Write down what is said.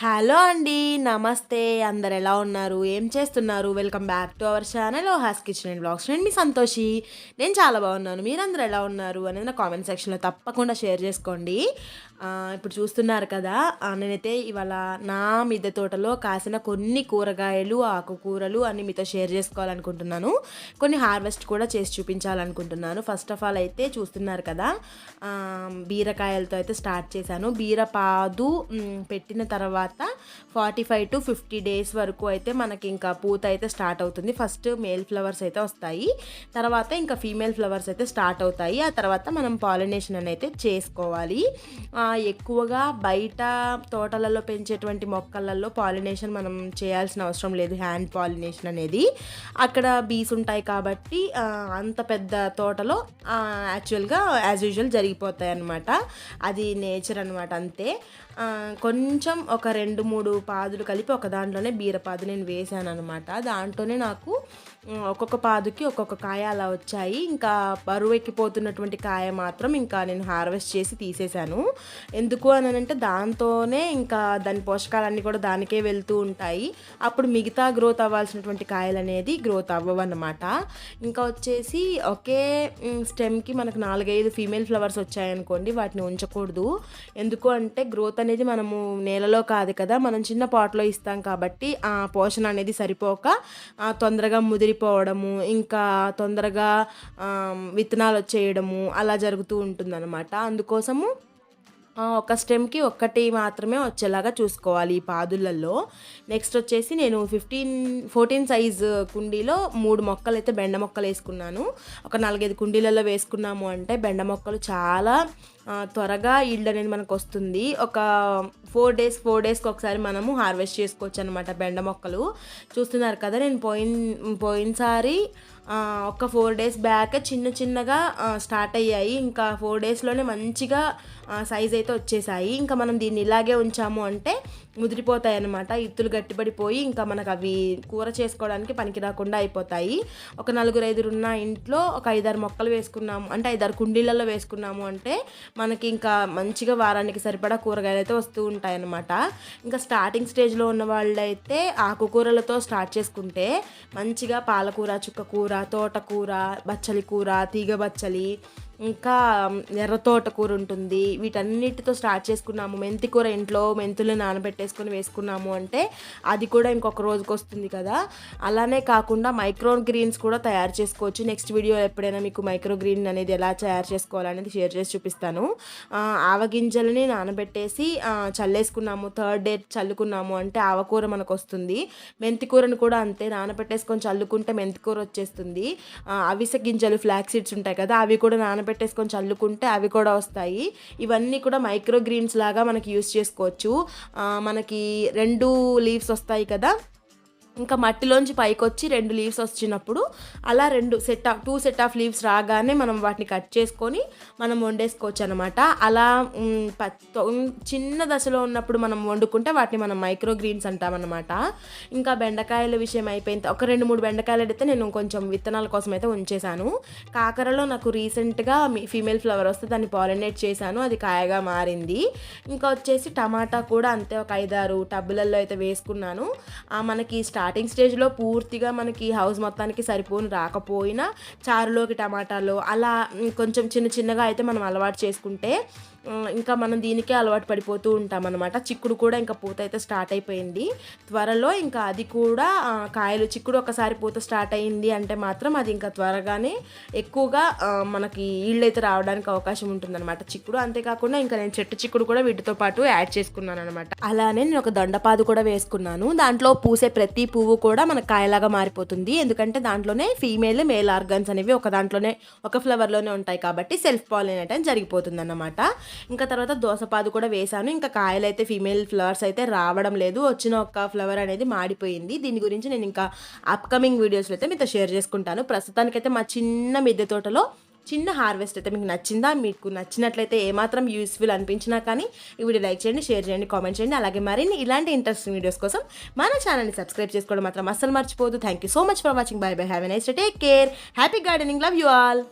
Hello అండి. నమస్తే. అందరు ఎలా ఉన్నారు? ఏం చేస్తున్నారు? Welcome back to our channel ఓహాస్ కిచెన్ అండ్ వ్లాగ్స్. నేను మీ సంతోషి. నేను చాలా బాగున్నాను. మీరందరూ ఎలా ఉన్నారు అనేది నా కామెంట్ సెక్షన్‌లో తప్పకుండా షేర్ చేసుకోండి. ఇప్పుడు చూస్తున్నారు కదా! నేనైతే ఇవాళ నా మిద్దె తోటలో కాసిన కొన్ని కూరగాయలు, ఆకుకూరలు అన్నీ మీతో షేర్ చేసుకోవాలనుకుంటున్నాను. కొన్ని హార్వెస్ట్ కూడా చేసి చూపించాలనుకుంటున్నాను. ఫస్ట్ ఆఫ్ ఆల్ అయితే చూస్తున్నారు కదా! బీరకాయలతో అయితే స్టార్ట్ చేశాను. బీరపాదు పెట్టిన తర్వాత 45-50 డేస్ వరకు అయితే మనకి ఇంకా పూత అయితే స్టార్ట్ అవుతుంది. ఫస్ట్ మేల్ ఫ్లవర్స్ అయితే వస్తాయి, తర్వాత ఇంకా ఫీమేల్ ఫ్లవర్స్ అయితే స్టార్ట్ అవుతాయి. ఆ తర్వాత మనం పాలినేషన్ అని అయితే చేసుకోవాలి. ఎక్కువగా బయట తోటలలో పెంచేటువంటి మొక్కలలో పాలినేషన్ మనం చేయాల్సిన అవసరం లేదు, హ్యాండ్ పాలినేషన్ అనేది. అక్కడ బీస్ ఉంటాయి కాబట్టి అంత పెద్ద తోటలో యాక్చువల్గా యాజ్ యూజువల్ జరిగిపోతాయి అన్నమాట. అది నేచర్ అనమాట, అంతే. కొంచెం ఒక 2-3 పాదులు కలిపి ఒక దాంట్లోనే బీరపాదు నేను వేసాను అనమాట. దాంట్లోనే నాకు ఒక్కొక్క పాదుకి ఒక్కొక్క కాయ అలా వచ్చాయి. ఇంకా బరువు ఎక్కిపోతున్నటువంటి కాయ మాత్రం ఇంకా నేను హార్వెస్ట్ చేసి తీసేశాను. ఎందుకు అని అంటే దాంతోనే ఇంకా దాని పోషకాలన్నీ కూడా దానికే వెళ్తూ ఉంటాయి. అప్పుడు మిగతా గ్రోత్ అవ్వాల్సినటువంటి కాయలు అనేది గ్రోత్ అవ్వవు అన్నమాట. ఇంకా వచ్చేసి ఒకే స్టెమ్కి మనకు 4-5 ఫీమేల్ ఫ్లవర్స్ వచ్చాయనుకోండి, వాటిని ఉంచకూడదు. ఎందుకు అంటే గ్రోత్ అనేది మనము నేలలో కాదు కదా, మనం చిన్న పాట్లో ఇస్తాం కాబట్టి ఆ పోషణ అనేది సరిపోక తొందరగా ముదిరిపోవడము, ఇంకా తొందరగా విత్తనాలు వచ్చేయడము అలా జరుగుతూ ఉంటుందన్నమాట. అందుకోసము ఒక స్టెమ్కి ఒక్కటి మాత్రమే వచ్చేలాగా చూసుకోవాలి ఈ పాదులలో. నెక్స్ట్ వచ్చేసి నేను 14 సైజు కుండీలో 3 మొక్కలు అయితే బెండ మొక్కలు వేసుకున్నాను. ఒక 4-5 కుండీలలో వేసుకున్నాము అంటే బెండ మొక్కలు చాలా త్వరగా ఈల్డ్ అనేది మనకు వస్తుంది. ఒక 4 డేస్కి ఒకసారి మనము హార్వెస్ట్ చేసుకోవచ్చు అనమాట బెండ మొక్కలు. చూస్తున్నారు కదా, నేను పోయినసారి ఒక 4 డేస్ బ్యాక్ చిన్నగా స్టార్ట్ అయ్యాయి. ఇంకా 4 డేస్లోనే మంచిగా సైజ్ అయితే వచ్చేసాయి. ఇంకా మనం దీన్ని ఇలాగే ఉంచాము అంటే ముదిరిపోతాయి అన్నమాట. ఇత్తులు గట్టిపడిపోయి ఇంకా మనకు అవి కూర చేసుకోవడానికి పనికి రాకుండా అయిపోతాయి. ఒక 4-5 ఉన్న ఇంట్లో ఒక 5-6 మొక్కలు వేసుకున్నాము అంటే 5-6 కుండీలలో వేసుకున్నాము అంటే మనకి ఇంకా మంచిగా వారానికి సరిపడా కూరగాయలు అయితే వస్తూ ఉంటాయి అన్నమాట. ఇంకా స్టార్టింగ్ స్టేజ్లో ఉన్న వాళ్ళైతే ఆకుకూరలతో స్టార్ట్ చేసుకుంటే మంచిగా పాలకూర, చుక్కకూర, తోటకూర, బచ్చలి కూర, తీగ బచ్చలి, ఇంకా ఎర్ర తోటకూర ఉంటుంది. వీటన్నిటితో స్టార్ట్ చేసుకున్నాము. మెంతి కూర ఇంట్లో మెంతులు నానబెట్టేసుకొని వేసుకున్నాము అంటే అది కూడా ఇంకొక రోజుకి వస్తుంది కదా. అలానే కాకుండా మైక్రో గ్రీన్స్ కూడా తయారు చేసుకోవచ్చు. నెక్స్ట్ వీడియో ఎప్పుడైనా మీకు మైక్రో గ్రీన్ అనేది ఎలా తయారు చేసుకోవాలనేది షేర్ చేసి చూపిస్తాను. ఆవగింజలని నానబెట్టేసి చల్లేసుకున్నాము, 3rd డే చల్లుకున్నాము అంటే ఆవకూర మనకు వస్తుంది. మెంతి కూరను కూడా అంతే, నానబెట్టేసుకొని చల్లుకుంటే మెంతి కూర వచ్చేస్తుంది. అవిసె గింజలు, ఫ్లాక్ సీడ్స్ ఉంటాయి కదా, అవి కూడా పెట్టేసుకొని చల్లుకుంటే అవి కూడా వస్తాయి. ఇవన్నీ కూడా మైక్రో గ్రీన్స్ లాగా మనకి యూస్ చేసుకోవచ్చు. మనకి 2 లీవ్స్ వస్తాయి కదా, ఇంకా మట్టిలోంచి పైకి వచ్చి 2 లీవ్స్ వచ్చినప్పుడు అలా 2 సెట్ ఆఫ్ లీవ్స్ రాగానే మనం వాటిని కట్ చేసుకొని మనం వండేసుకోవచ్చు అనమాట. అలా చిన్న దశలో ఉన్నప్పుడు మనం వండుకుంటే వాటిని మనం మైక్రో గ్రీన్స్ అంటామన్నమాట. ఇంకా బెండకాయల విషయం అయిపోయింది. ఒక 2-3 బెండకాయలు అయితే నేను కొంచెం విత్తనాల కోసం అయితే ఉంచేశాను. కాకరలో నాకు రీసెంట్గా ఫీమేల్ ఫ్లవర్ వస్తే దాన్ని పాలినేట్ చేశాను, అది కాయగా మారింది. ఇంకా వచ్చేసి టమాటా కూడా అంతే, ఒక 5-6 టబ్బులలో అయితే వేసుకున్నాను. మనకి స్టార్టింగ్ స్టేజ్లో పూర్తిగా మనకి హౌస్ మొత్తానికి సరిపోని రాకపోయినా చారులోకి టమాటాలు అలా కొంచెం చిన్నగా అయితే మనం అలవాటు చేసుకుంటే ఇంకా మనం దీనికే అలవాటు పడిపోతూ ఉంటాం అన్నమాట. చిక్కుడు కూడా ఇంకా పూత అయితే స్టార్ట్ అయిపోయింది త్వరలో. ఇంకా అది కూడా కాయలు, చిక్కుడు ఒకసారి పూత స్టార్ట్ అయింది అంటే మాత్రం అది ఇంకా త్వరగానే ఎక్కువగా మనకి ఈల్డ్ అయితే రావడానికి అవకాశం ఉంటుందన్నమాట చిక్కుడు. అంతేకాకుండా ఇంకా నేను చెట్టు చిక్కుడు కూడా వీటితో పాటు యాడ్ చేసుకున్నాను అనమాట. అలానే నేను ఒక దొండపాదు కూడా వేసుకున్నాను. దాంట్లో పూసే ప్రతి పువ్వు కూడా మనకు కాయలాగా మారిపోతుంది. ఎందుకంటే దాంట్లోనే ఫీమేల్, మేల్ ఆర్గన్స్ అనేవి ఒక దాంట్లోనే ఒక ఫ్లవర్లోనే ఉంటాయి కాబట్టి సెల్ఫ్ పాలినేట్ అని జరిగిపోతుంది అన్నమాట. ఇంకా తర్వాత దోసపాదు కూడా వేసాను. ఇంకా కాయలు అయితే ఫీమేల్ ఫ్లవర్స్ అయితే రావడం లేదు, వచ్చిన ఒక ఫ్లవర్ అనేది మాడిపోయింది. దీని గురించి నేను ఇంకా అప్కమింగ్ వీడియోస్లో అయితే మీతో షేర్ చేసుకుంటాను. ప్రస్తుతానికైతే మా చిన్న మిద్దె తోటలో చిన్న హార్వెస్ట్ అయితే మీకు నచ్చిందా? మీకు నచ్చినట్లయితే ఏమాత్రం యూస్ఫుల్ అనిపించినా కానీ ఈ వీడియో లైక్ చేయండి, షేర్ చేయండి, కామెంట్ చేయండి. అలాగే మరిన్ని ఇలాంటి ఇంట్రెస్టింగ్ వీడియోస్ కోసం మన ఛానల్ని సబ్స్క్రైబ్ చేసుకోవడం మాత్రం అస్సలు మర్చిపోదు. Thank you so much for watching. Bye bye. Have a nice day. Take care. Happy gardening. Love you all.